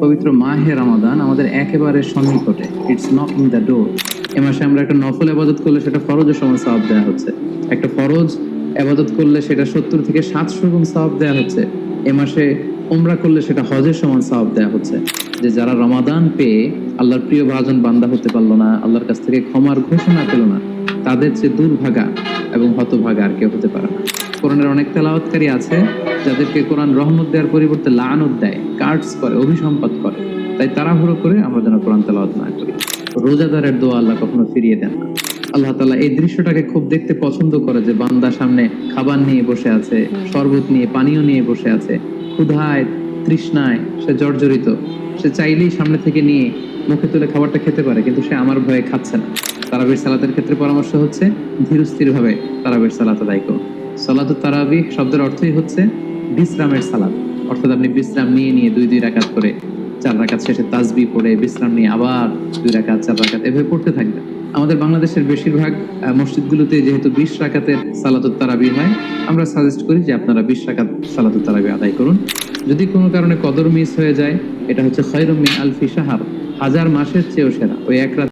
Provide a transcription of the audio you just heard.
পবিত্র মাহে রমাদান আমাদের একেবারে সন্নিকটে, ইটস নকিং দ্য ডোর। এ মাসে আমরা একটা নফল ইবাদত করলে সেটা ফরজের সমান সওয়াব দেওয়া হচ্ছে। একটা ফরজ ইবাদত করলে সেটা 70 থেকে 700 গুণ সওয়াব দেওয়া হচ্ছে। এ মাসে উমরা করলে সেটা হজের সমান সওয়াব দেওয়া হচ্ছে। যে যারা রমাদান পেয়ে আল্লাহর প্রিয় ভাজন বান্দা হতে পারলো না, আল্লাহর কাছ থেকে ক্ষমার ঘোষণা পেল না, তাদের চেয়ে দুর্ভাগা এবং হতভাগা আর কেউ হতে পারে না। কোরআনের অনেক তেলাওয়াতকারী আছে যাদেরকে কোরআন রহমত দেওয়ার পরিবর্তে লানত দেয়, কার্ডস করে, অভিসম্পাত করে। তাই তাড়াহুড়ো করে আমরা যেন কোরআন তেলাওয়াত না করি। রোজাদারের দোয়া আল্লাহ কখনো ফিরিয়ে দেন না। আল্লাহ তাআলা এই দৃশ্যটাকে খুব দেখতে পছন্দ করে যে বান্দা সামনে খাবার নিয়ে বসে আছে, শরবত নিয়ে, পানীয় নিয়ে বসে আছে, ক্ষুধায় তৃষ্ণায় সে জর্জরিত, সে চাইলেই সামনে থেকে নিয়ে মুখে তুলে খাবারটা খেতে পারে, কিন্তু সে আমার ভয়ে খাচ্ছে না। তারাবির সালাতের ক্ষেত্রে পরামর্শ হচ্ছে ধীরস্থির ভাবে তারাবির সালাত আদায় করুন। সালাতুত তারাবিহ শব্দের অর্থই হচ্ছে বিশ্রামের সালাত। অর্থাৎ আপনি বিশ্রাম নিয়ে নিয়ে 2 রাকাত করে 4 রাকাত শেষে তাসবিহ পড়ে বিশ্রাম নিয়ে আবার 2 রাকাত 4 রাকাত এভাবে পড়তে থাকবেন। আমাদের বাংলাদেশের বেশিরভাগ মসজিদগুলোতে যেহেতু 20 রাকাতের সালাতুত তারাবিহ হয়, আমরা সাজেস্ট করি যে আপনারা 20 রাকাত সালাতুত তারাবিহ আদায় করুন। যদি কোনো কারণে কদর মিস হয়ে যায়, এটা হচ্ছে খায়রুম মিন আলফি শাহর, 1000 মাসের চেয়েও সেরা। ওই এক রাত